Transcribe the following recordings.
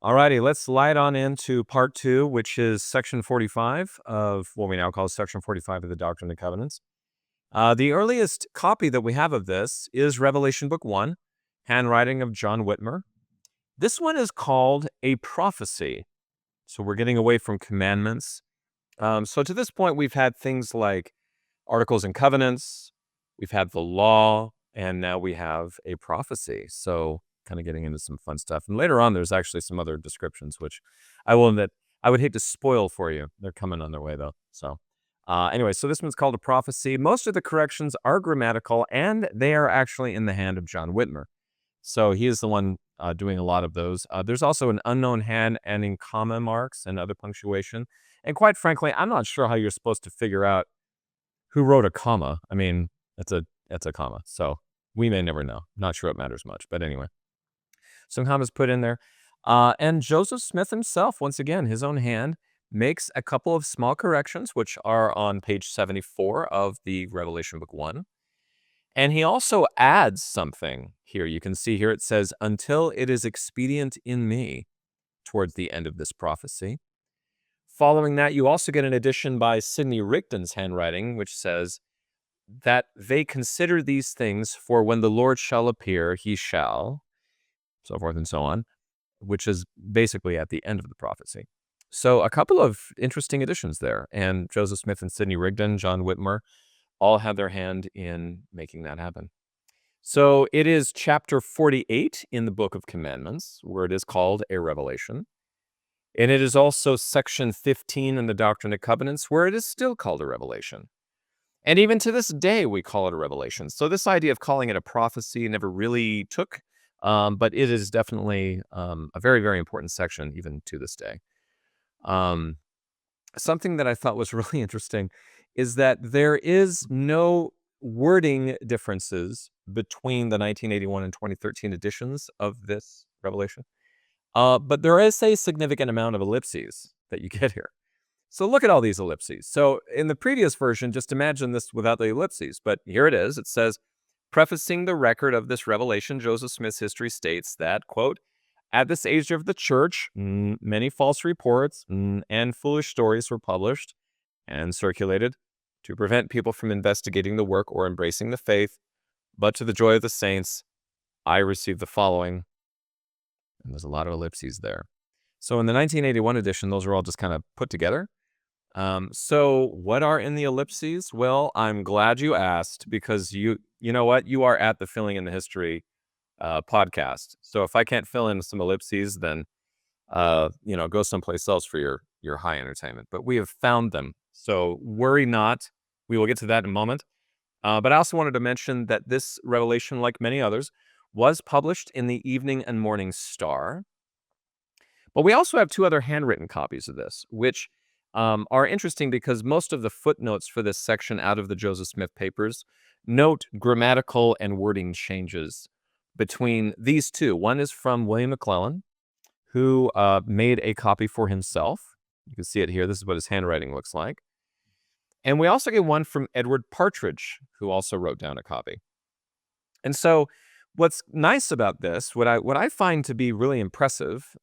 Alrighty, let's slide on into part 2, which is section 45 of what we now call section 45 of the Doctrine and Covenants. The earliest copy that we have of this is Revelation Book 1, handwriting of John Whitmer. This one is called a prophecy. So we're getting away from commandments. So to this point, we've had things like Articles and Covenants, we've had the law, and now we have a prophecy. So kind of getting into some fun stuff. And later on, there's actually some other descriptions, which I will admit I would hate to spoil for you. They're coming on their way, though. So anyway, so this one's called a prophecy. Most of the corrections are grammatical, and they are actually in the hand of John Whitmer. So he is the one doing a lot of those. There's also an unknown hand and in comma marks and other punctuation. And quite frankly, I'm not sure how you're supposed to figure out who wrote a comma. I mean, that's a comma. So we may never know. Not sure it matters much. But anyway, some commas put in there. And Joseph Smith himself, once again, his own hand, makes a couple of small corrections, which are on page 74 of the Revelation Book 1. And he also adds something here. You can see here it says, until it is expedient in me, towards the end of this prophecy. Following that, you also get an addition by Sidney Rigdon's handwriting, which says that they consider these things, for when the Lord shall appear, he shall, so forth and so on, which is basically at the end of the prophecy. So a couple of interesting additions there. And Joseph Smith and Sidney Rigdon, John Whitmer, all have their hand in making that happen. So it is chapter 48 in the Book of Commandments, where it is called a revelation. And it is also section 15 in the Doctrine and Covenants, where it is still called a revelation. And even to this day, we call it a revelation. So this idea of calling it a prophecy never really took, but it is definitely a very, very important section even to this day. Something that I thought was really interesting is that there is no wording differences between the 1981 and 2013 editions of this revelation. But there is a significant amount of ellipses that you get here. So look at all these ellipses. So in the previous version, just imagine this without the ellipses. But here it is. It says, prefacing the record of this revelation, Joseph Smith's history states that, quote, at this age of the church, many false reports and foolish stories were published and circulated to prevent people from investigating the work or embracing the faith. But to the joy of the saints, I received the following. And there's a lot of ellipses there. So in the 1981 edition, those are all just kind of put together. So what are in the ellipses? Well, I'm glad you asked, because you know what? You are at the Filling in the History podcast. So if I can't fill in some ellipses, then go someplace else for your high entertainment. But we have found them. So worry not. We will get to that in a moment. But I also wanted to mention that this revelation, like many others, was published in the Evening and Morning Star. But we also have two other handwritten copies of this, which are interesting because most of the footnotes for this section out of the Joseph Smith papers note grammatical and wording changes between these two. One is from William McClellan, who made a copy for himself. You can see it here. This is what his handwriting looks like. And we also get one from Edward Partridge, who also wrote down a copy. And so what's nice about this, what I find to be really impressive,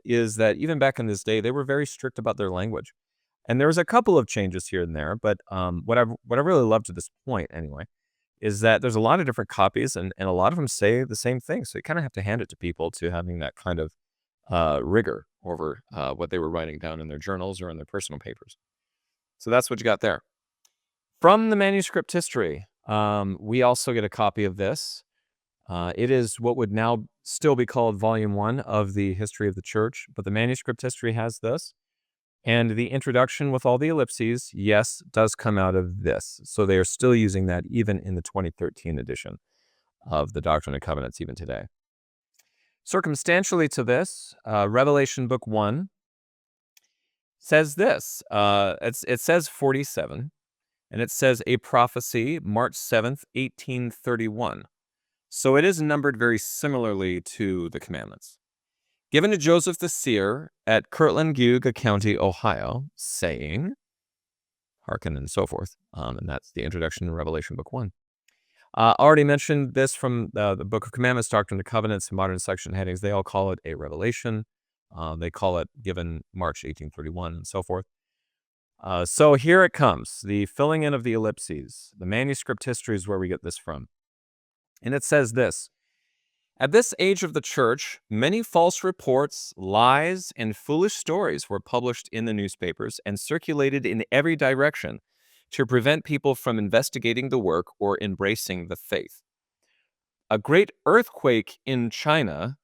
is that even back in this day, they were very strict about their language. And there was a couple of changes here and there, but what I really love to this point anyway, is that there's a lot of different copies, and a lot of them say the same thing. So you kind of have to hand it to people to having that kind of rigor over what they were writing down in their journals or in their personal papers. So that's what you got there. From the manuscript history, we also get a copy of this. It is what would now still be called Volume 1 of the History of the Church, but the manuscript history has this. And the introduction with all the ellipses, yes, does come out of this. So they are still using that even in the 2013 edition of the Doctrine and Covenants even today. Circumstantially to this, Revelation Book 1 says this. It says 47, and it says a prophecy, March 7th, 1831. So it is numbered very similarly to the commandments. Given to Joseph the seer at Kirtland, Cayuga County, Ohio, saying, hearken and so forth. And that's the introduction to Revelation Book 1. Already mentioned this from the Book of Commandments, Doctrine and Covenants, and modern section headings. They all call it a revelation. They call it given March 1831 and so forth. So here it comes, the filling in of the ellipses. The manuscript history is where we get this from. And it says this: At this age of the church, many false reports, lies, and foolish stories were published in the newspapers and circulated in every direction to prevent people from investigating the work or embracing the faith. A great earthquake in China,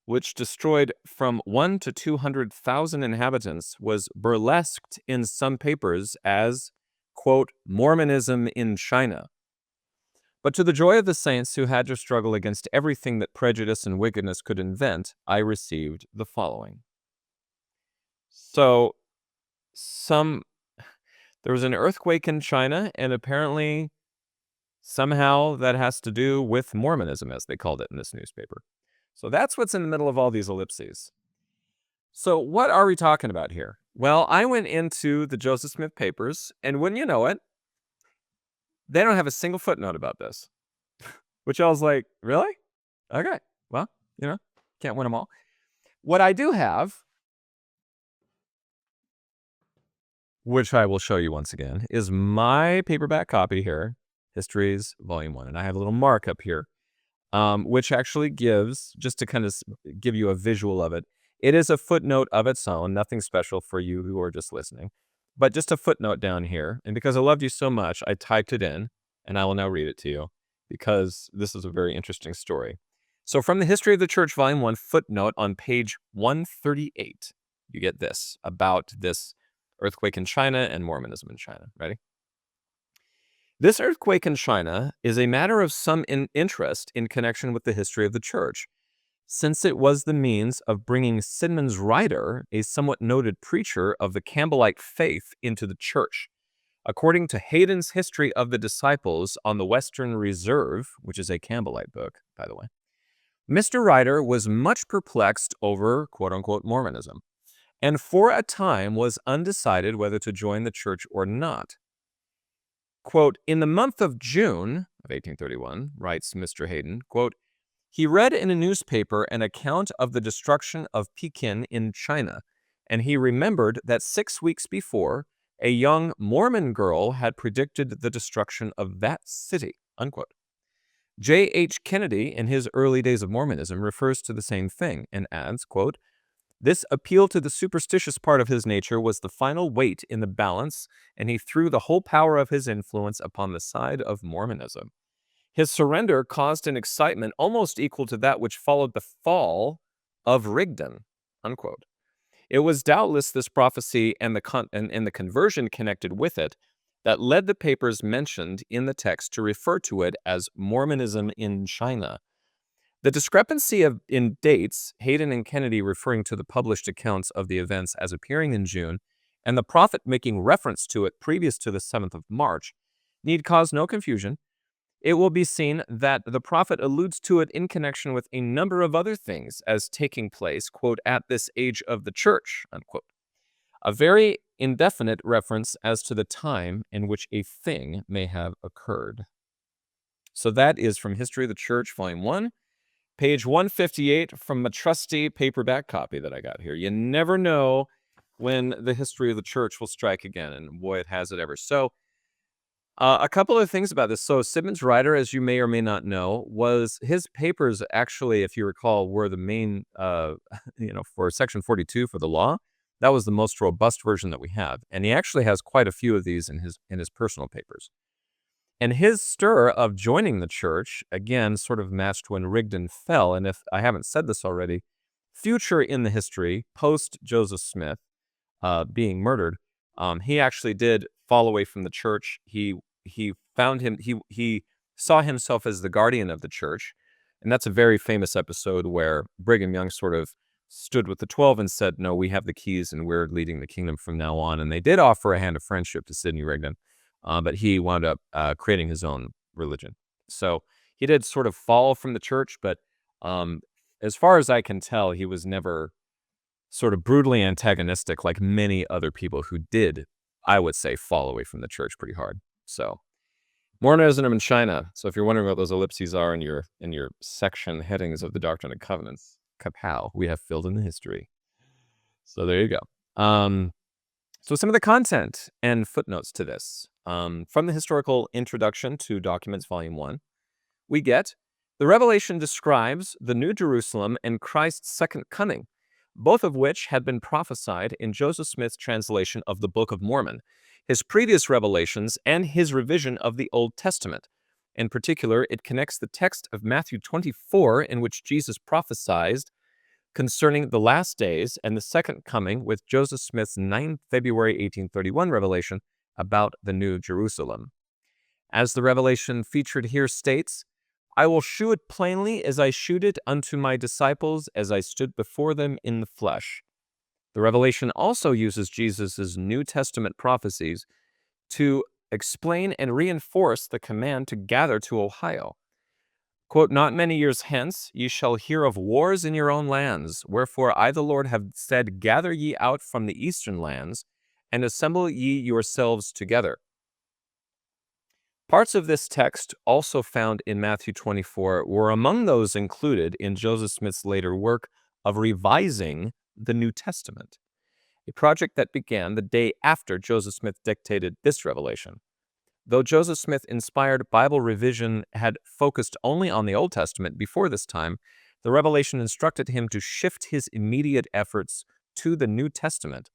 which destroyed from 1 to 200,000 inhabitants, was burlesqued in some papers as, quote, Mormonism in China. But to the joy of the saints who had to struggle against everything that prejudice and wickedness could invent, I received the following. So, there was an earthquake in China, and apparently somehow that has to do with Mormonism, as they called it in this newspaper. So that's what's in the middle of all these ellipses. So what are we talking about here? Well, I went into the Joseph Smith papers, and wouldn't you know it, they don't have a single footnote about this. Which I was like, really? Okay, well, can't win them all. What I do have, which I will show you once again, is my paperback copy here, Histories, Volume 1. And I have a little markup here, which actually gives, just to kind of give you a visual of it, it is a footnote of its own, nothing special for you who are just listening, but just a footnote down here. And because I loved you so much, I typed it in, and I will now read it to you, because this is a very interesting story. So from the History of the Church, Volume 1, footnote on page 138, you get this, about this earthquake in China and Mormonism in China. Ready? This earthquake in China is a matter of some interest in connection with the history of the church, since it was the means of bringing Sidman's Ryder, a somewhat noted preacher of the Campbellite faith, into the church. According to Hayden's History of the Disciples on the Western Reserve, which is a Campbellite book, by the way, Mr. Ryder was much perplexed over quote-unquote Mormonism, and for a time was undecided whether to join the church or not. Quote, in the month of June of 1831, writes Mr. Hayden, quote, he read in a newspaper an account of the destruction of Pekin in China, and he remembered that 6 weeks before, a young Mormon girl had predicted the destruction of that city, unquote. J.H. Kennedy, in his early days of Mormonism, refers to the same thing and adds, quote, this appeal to the superstitious part of his nature was the final weight in the balance, and he threw the whole power of his influence upon the side of Mormonism. His surrender caused an excitement almost equal to that which followed the fall of Rigdon, unquote. It was doubtless this prophecy and the conversion connected with it that led the papers mentioned in the text to refer to it as Mormonism in China. The discrepancy in dates, Hayden and Kennedy referring to the published accounts of the events as appearing in June, and the prophet making reference to it previous to the 7th of March, need cause no confusion. It will be seen that the prophet alludes to it in connection with a number of other things as taking place, quote, at this age of the church, unquote. A very indefinite reference as to the time in which a thing may have occurred. So that is from History of the Church, Volume 1, page 158 from a trusty paperback copy that I got here. You never know when the history of the church will strike again, and boy, it has it ever. So, a couple of things about this. So, Sidman's Ryder, as you may or may not know, was his papers actually, if you recall, were the main, for Section 42 for the law. That was the most robust version that we have, and he actually has quite a few of these in his personal papers. And his stir of joining the church, again, sort of matched when Rigdon fell. And if I haven't said this already, future in the history, post Joseph Smith being murdered, he actually did fall away from the church. He saw himself as the guardian of the church. And that's a very famous episode where Brigham Young sort of stood with the 12 and said, no, we have the keys and we're leading the kingdom from now on. And they did offer a hand of friendship to Sidney Rigdon. But he wound up creating his own religion. So he did sort of fall from the church, but as far as I can tell, he was never sort of brutally antagonistic like many other people who did, I would say, fall away from the church pretty hard. So Mormonism in China. So if you're wondering what those ellipses are in your section headings of the Doctrine and Covenants, kapow, we have filled in the history. So there you go. So some of the content and footnotes to this. From the Historical Introduction to Documents, Volume 1, we get the Revelation describes the New Jerusalem and Christ's second coming, both of which had been prophesied in Joseph Smith's translation of the Book of Mormon, his previous revelations, and his revision of the Old Testament. In particular, it connects the text of Matthew 24, in which Jesus prophesied concerning the last days and the second coming, with Joseph Smith's 9 February 1831 revelation about the New Jerusalem. As the revelation featured here states, I will shew it plainly as I shewed it unto my disciples as I stood before them in the flesh. The revelation also uses Jesus' New Testament prophecies to explain and reinforce the command to gather to Ohio. Quote, not many years hence ye shall hear of wars in your own lands, wherefore I the Lord have said, gather ye out from the eastern lands, and assemble ye yourselves together. Parts of this text, also found in Matthew 24, were among those included in Joseph Smith's later work of revising the New Testament, a project that began the day after Joseph Smith dictated this revelation. Though Joseph Smith-inspired Bible revision had focused only on the Old Testament before this time, the revelation instructed him to shift his immediate efforts to the New Testament.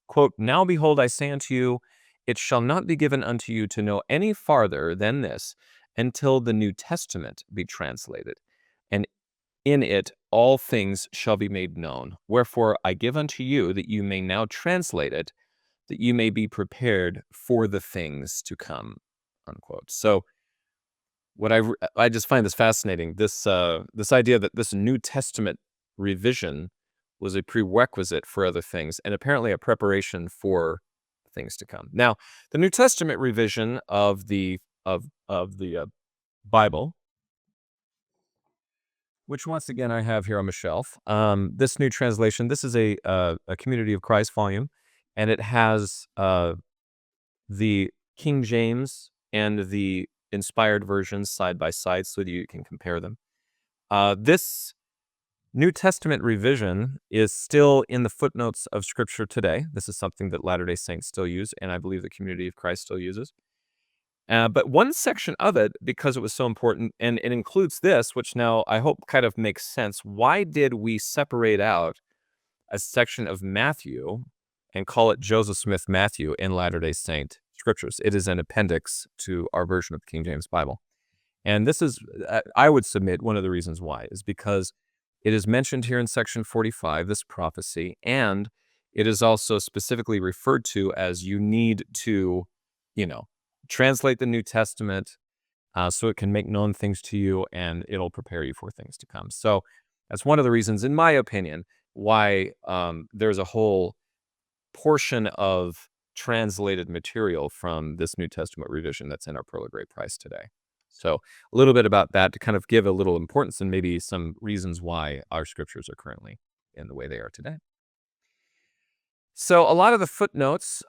Quote, now behold, I say unto you, it shall not be given unto you to know any farther than this until the New Testament be translated, and in it all things shall be made known. Wherefore I give unto you that you may now translate it, that you may be prepared for the things to come, unquote. So what I just find this fascinating, this idea that this New Testament revision was a prerequisite for other things, and apparently a preparation for things to come. Now, the New Testament revision of the Bible, which once again I have here on my shelf. This new translation, this is a Community of Christ volume, and it has the King James and the inspired versions side by side so that you can compare them. This New Testament revision is still in the footnotes of Scripture today. This is something that Latter-day Saints still use, and I believe the Community of Christ still uses. But one section of it, because it was so important, and it includes this, which now I hope kind of makes sense. Why did we separate out a section of Matthew and call it Joseph Smith Matthew in Latter-day Saint Scriptures? It is an appendix to our version of the King James Bible. And this is, I would submit, one of the reasons why is because it is mentioned here in section 45, this prophecy, and it is also specifically referred to as you need to, translate the New Testament so it can make known things to you and it'll prepare you for things to come. So that's one of the reasons, in my opinion, why there's a whole portion of translated material from this New Testament revision that's in our Pearl of Great Price today. So a little bit about that to kind of give a little importance and maybe some reasons why our scriptures are currently in the way they are today. So a lot of the footnotes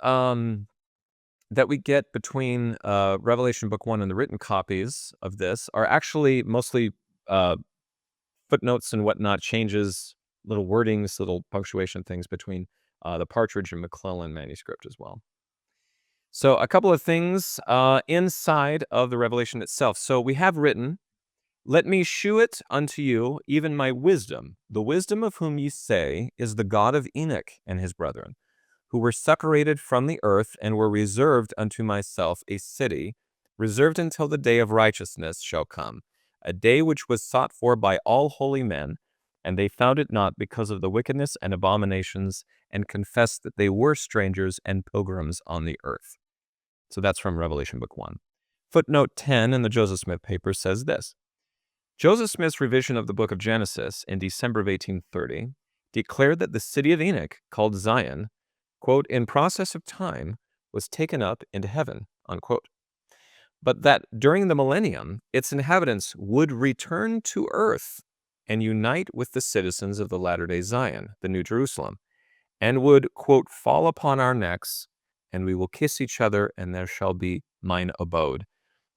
that we get between Revelation Book 1 and the written copies of this are actually mostly footnotes and whatnot, changes, little wordings, little punctuation things between the Partridge and McClellan manuscript as well. So a couple of things inside of the Revelation itself. So we have written, let me shew it unto you, even my wisdom, the wisdom of whom ye say is the God of Enoch and his brethren, who were separated from the earth and were reserved unto myself a city, reserved until the day of righteousness shall come, a day which was sought for by all holy men, and they found it not because of the wickedness and abominations, and confessed that they were strangers and pilgrims on the earth. So that's from Revelation Book 1. Footnote 10 in the Joseph Smith paper says this. Joseph Smith's revision of the book of Genesis in December of 1830 declared that the city of Enoch, called Zion, quote, in process of time, was taken up into heaven, unquote. But that during the millennium, its inhabitants would return to earth and unite with the citizens of the latter-day Zion, the New Jerusalem, and would, quote, fall upon our necks, and we will kiss each other, and there shall be mine abode.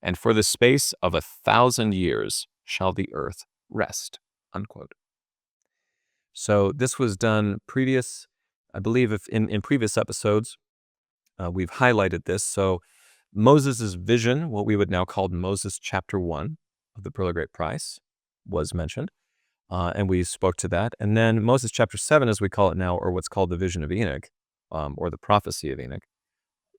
And for the space of 1,000 years shall the earth rest, unquote. So this was done previous I believe if in previous episodes, we've highlighted this. So Moses' vision, what we would now call Moses chapter 1 of the Pearl of Great Price, was mentioned. And we spoke to that. And then Moses chapter 7, as we call it now, or what's called the vision of Enoch, or the prophecy of Enoch,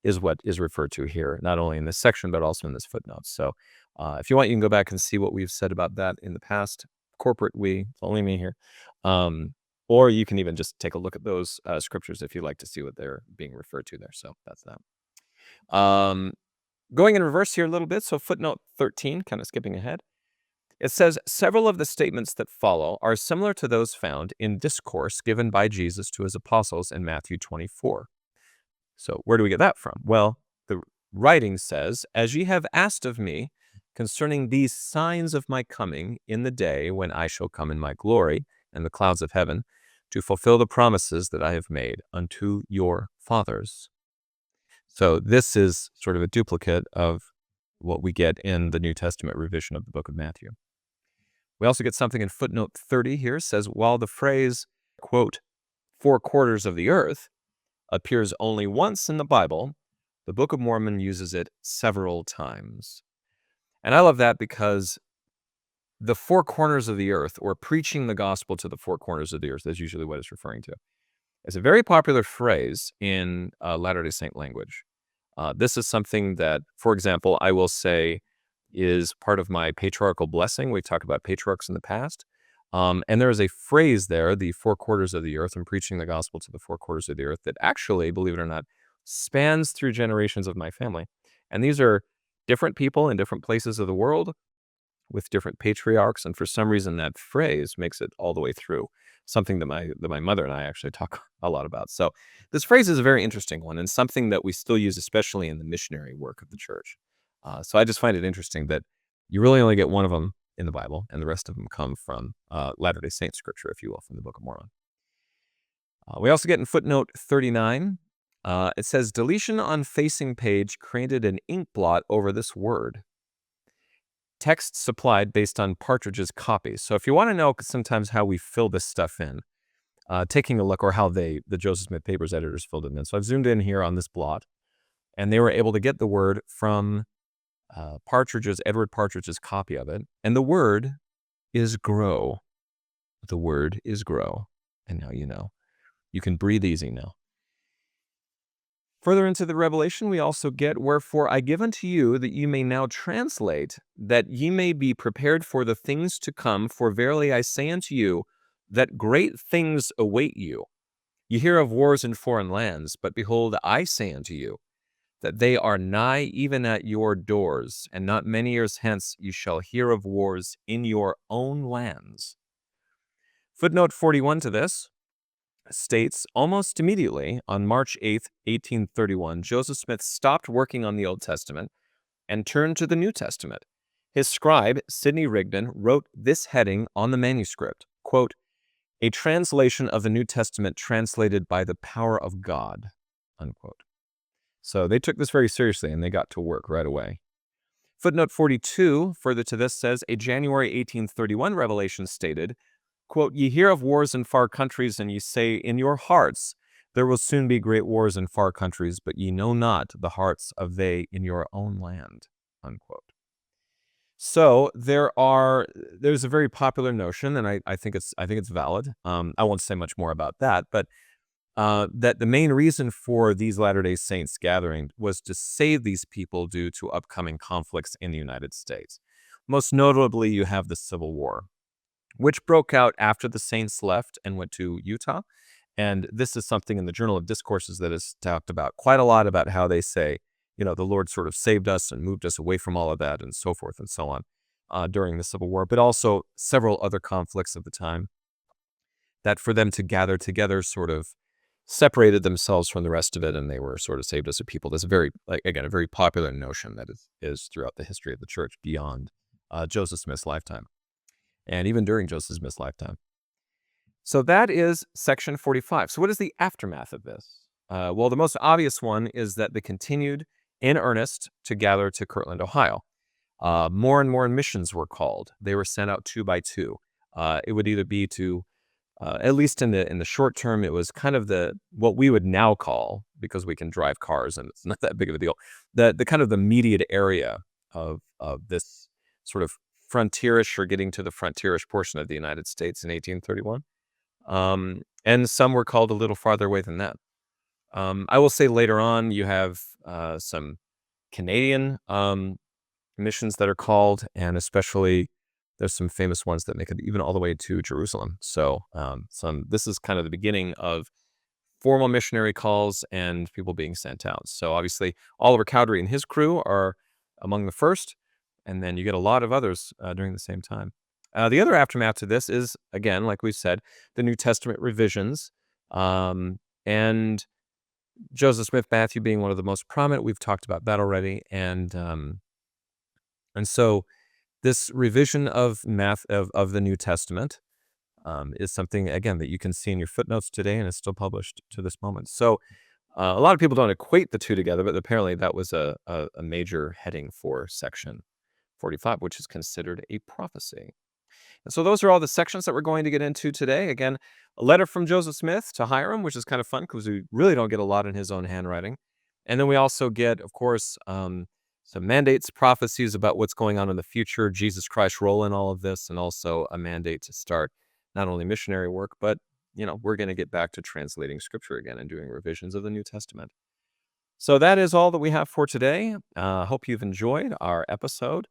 is what is referred to here, not only in this section, but also in this footnote. So if you want, you can go back and see what we've said about that in the past. Corporate we, it's only me here. Or you can even just take a look at those scriptures if you'd like to see what they're being referred to there. So that's that. Going in reverse here a little bit, so footnote 13, kind of skipping ahead. It says, several of the statements that follow are similar to those found in discourse given by Jesus to his apostles in Matthew 24. So where do we get that from? Well, the writing says, as ye have asked of me concerning these signs of my coming in the day when I shall come in my glory and the clouds of heaven, to fulfill the promises that I have made unto your fathers. So this is sort of a duplicate of what we get in the New Testament revision of the Book of Matthew. We also get something in footnote 30 here. Says, while the phrase, quote, 4 quarters of the earth appears only once in the Bible, the Book of Mormon uses it several times. And I love that because the 4 corners of the earth, or preaching the gospel to the 4 corners of the earth, is usually what it's referring to. It's a very popular phrase in Latter-day Saint language. This is something that, for example, I will say is part of my patriarchal blessing. We've talked about patriarchs in the past. And there is a phrase there, the 4 quarters of the earth, and preaching the gospel to the 4 quarters of the earth, that actually, believe it or not, spans through generations of my family. And these are different people in different places of the world with different patriarchs. And for some reason, that phrase makes it all the way through, something that my mother and I actually talk a lot about. So this phrase is a very interesting one and something that we still use, especially in the missionary work of the church. So I just find it interesting that you really only get one of them in the Bible, and the rest of them come from Latter-day Saint scripture, if you will, from the Book of Mormon. We also get in footnote 39, it says, deletion on facing page created an ink blot over this word. Text supplied based on Partridge's copies. So if you want to know sometimes how we fill this stuff in, taking a look, or how the Joseph Smith Papers editors filled it in. So I've zoomed in here on this blot, and they were able to get the word from Edward Partridge's copy of it. And the word is grow. The word is grow. And now you know. You can breathe easy now. Further into the Revelation, we also get, wherefore I give unto you that you may now translate, that ye may be prepared for the things to come. For verily I say unto you, that great things await you. You hear of wars in foreign lands, but behold, I say unto you, that they are nigh even at your doors, and not many years hence you shall hear of wars in your own lands. Footnote 41 to this states, almost immediately, on March 8th, 1831, Joseph Smith stopped working on the Old Testament and turned to the New Testament. His scribe, Sidney Rigdon, wrote this heading on the manuscript, quote, a translation of the New Testament translated by the power of God, unquote. So they took this very seriously, and they got to work right away. Footnote 42, further to this, says, a January 1831 revelation stated, quote, ye hear of wars in far countries, and ye say in your hearts, there will soon be great wars in far countries, but ye know not the hearts of they in your own land, unquote. So there's a very popular notion, and I think it's valid. I won't say much more about that, but that the main reason for these Latter-day Saints gathering was to save these people due to upcoming conflicts in the United States. Most notably, you have the Civil War, which broke out after the Saints left and went to Utah. And this is something in the Journal of Discourses that is talked about quite a lot, about how they say, the Lord sort of saved us and moved us away from all of that, and so forth and so on during the Civil War, but also several other conflicts of the time, that for them to gather together sort of separated themselves from the rest of it, and they were sort of saved as a people. That's a very popular notion that is throughout the history of the church beyond Joseph Smith's lifetime, and even during Joseph Smith's lifetime. So that is section 45. So what is the aftermath of this? Well, the most obvious one is that they continued in earnest to gather to Kirtland, Ohio. More and more missions were called. They were sent out 2 by 2. It would either be to at least in the short term, it was kind of what we would now call, because we can drive cars and it's not that big of a deal, the kind of the immediate area of this sort of frontierish or getting to the frontierish portion of the United States in 1831. And some were called a little farther away than that. I will say later on, you have some Canadian missions that are called, and especially there's some famous ones that make it even all the way to Jerusalem. So this is kind of the beginning of formal missionary calls and people being sent out. So obviously, Oliver Cowdery and his crew are among the first, and then you get a lot of others during the same time. The other aftermath to this is, again, like we said, the New Testament revisions, and Joseph Smith Matthew being one of the most prominent. We've talked about that already, and so this revision of the New Testament is something, again, that you can see in your footnotes today, and it's still published to this moment. So a lot of people don't equate the two together, but apparently that was a major heading for section 45, which is considered a prophecy. And so those are all the sections that we're going to get into today. Again, a letter from Joseph Smith to Hiram, which is kind of fun because we really don't get a lot in his own handwriting. And then we also get, of course, some mandates, prophecies about what's going on in the future, Jesus Christ's role in all of this, and also a mandate to start not only missionary work, but, we're going to get back to translating Scripture again and doing revisions of the New Testament. So that is all that we have for today. Hope you've enjoyed our episode.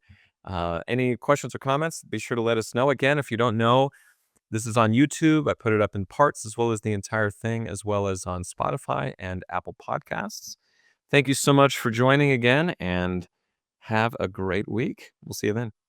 Any questions or comments, be sure to let us know. Again, if you don't know, this is on YouTube. I put it up in parts as well as the entire thing, as well as on Spotify and Apple Podcasts. Thank you so much for joining again, and have a great week. We'll see you then.